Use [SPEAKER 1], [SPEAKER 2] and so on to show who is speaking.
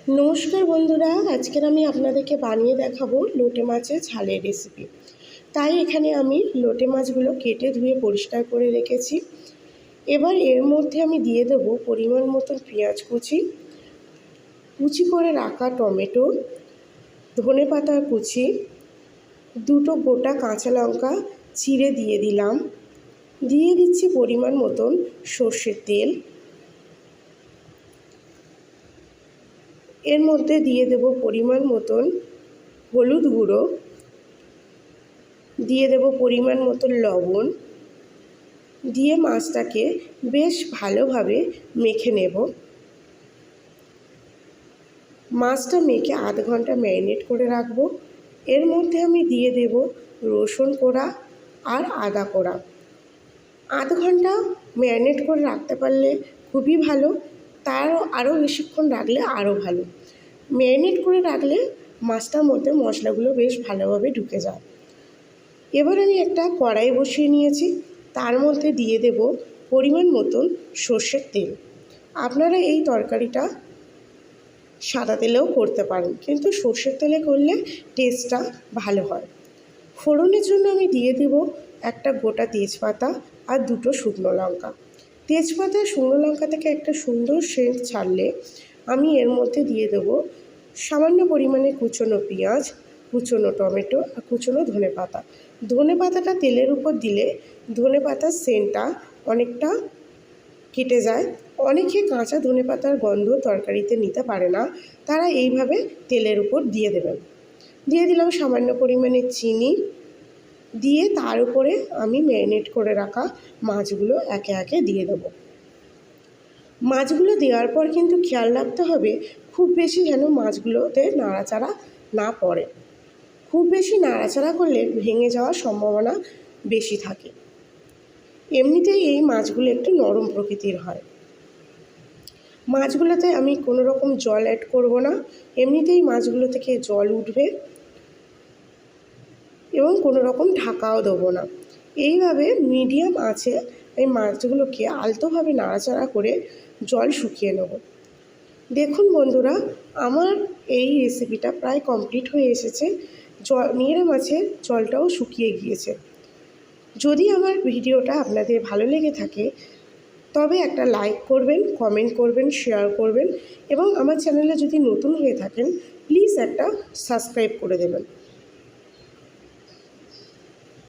[SPEAKER 1] নমস্কার বন্ধুরা, আজকের আমি আপনাদেরকে বানিয়ে দেখাবো লোটে মাছের ঝালের রেসিপি। তাই এখানে আমি লোটে মাছগুলো কেটে ধুয়ে পরিষ্কার করে রেখেছি। এবার এর মধ্যে আমি দিয়ে দেবো পরিমাণ মতন পেঁয়াজ কুচি, কুচি করে রাখা টমেটো, ধনেপাতা কুচি, দুটো গোটা কাঁচা লঙ্কা চিড়ে দিয়ে দিলাম। দিয়ে দিচ্ছি পরিমাণ মতন সর্ষের তেল। এর মধ্যে দিয়ে দেব পরিমাণ মতন হলুদ গুঁড়ো, দিয়ে দেব পরিমাণ মতন লবণ, দিয়ে মাছটাকে বেশ ভালোভাবে মেখে নেব। মাছটা মেখে আধ ঘন্টা ম্যারিনেট করে রাখবো। এর মধ্যে আমি দিয়ে দেব রসুন কোড়া আর আদা কোড়া। আধ ঘন্টা ম্যারিনেট করে রাখতে পারলে খুবই ভালো, আরও বেশিক্ষণ রাখলে আরও ভালো। ম্যারিনেট করে রাখলে মাছটার মধ্যে মশলাগুলো বেশ ভালোভাবে ঢুকে যায়। এবার আমি একটা কড়াই বসিয়ে নিয়েছি, তার মধ্যে দিয়ে দেব পরিমাণ মতন সর্ষের তেল। আপনারা এই তরকারিটা সাদা তেলেও করতে পারেন, কিন্তু সর্ষের তেলে করলে টেস্টটা ভালো হয়। ফোড়নের জন্য আমি দিয়ে দেব একটা গোটা তেজপাতা আর দুটো শুকনো লঙ্কা। তেজপাতা শুকনো লঙ্কা থেকে একটা সুন্দর সেন্ট ছাড়লে আমি এর মধ্যে দিয়ে দেব সামান্য পরিমাণে কুচনো পেঁয়াজ, কুচনো টমেটো আর কুচনো ধনেপাতা। ধনেপাতাটা তেলের উপর দিলে ধনেপাতার সেন্টটা অনেকটা কেটে যায়। অনেকে কাঁচা ধনেপাতার গন্ধ তরকারিতে নিতে পারে না, তারা এইভাবে তেলের উপর দিয়ে দেবেন। দিয়ে দিলাম সামান্য পরিমাণে চিনি, দিয়ে তার উপরে আমি ম্যারিনেট করে রাখা মাছগুলো একে একে দিয়ে দেবো। মাছগুলো দেওয়ার পর কিন্তু খেয়াল রাখতে হবে খুব বেশি যেন মাছগুলোতে নাড়াচাড়া না পড়ে। খুব বেশি নাড়াচাড়া করলে ভেঙে যাওয়ার সম্ভাবনা বেশি থাকে। এমনিতেই এই মাছগুলো একটু নরম প্রকৃতির হয়। মাছগুলোতে আমি কোনো রকম জল অ্যাড করব না, এমনিতেই মাছগুলো থেকে জল উঠবে এবং কোনো রকম ঢাকাও দেবো না। এইভাবে মিডিয়াম আঁচে এই মাছগুলোকে আলতোভাবে নাড়াচাড়া করে জল শুকিয়ে নেব। দেখুন বন্ধুরা, আমার এই রেসিপিটা প্রায় কমপ্লিট হয়ে এসেছে। নিয়ে মাছের জলটাও শুকিয়ে গিয়েছে। যদি আমার ভিডিওটা আপনাদের ভালো লেগে থাকে তবে একটা লাইক করবেন, কমেন্ট করবেন, শেয়ার করবেন এবং আমার চ্যানেলে যদি নতুন হয়ে থাকেন প্লিজ একটা সাবস্ক্রাইব করে দেবেন।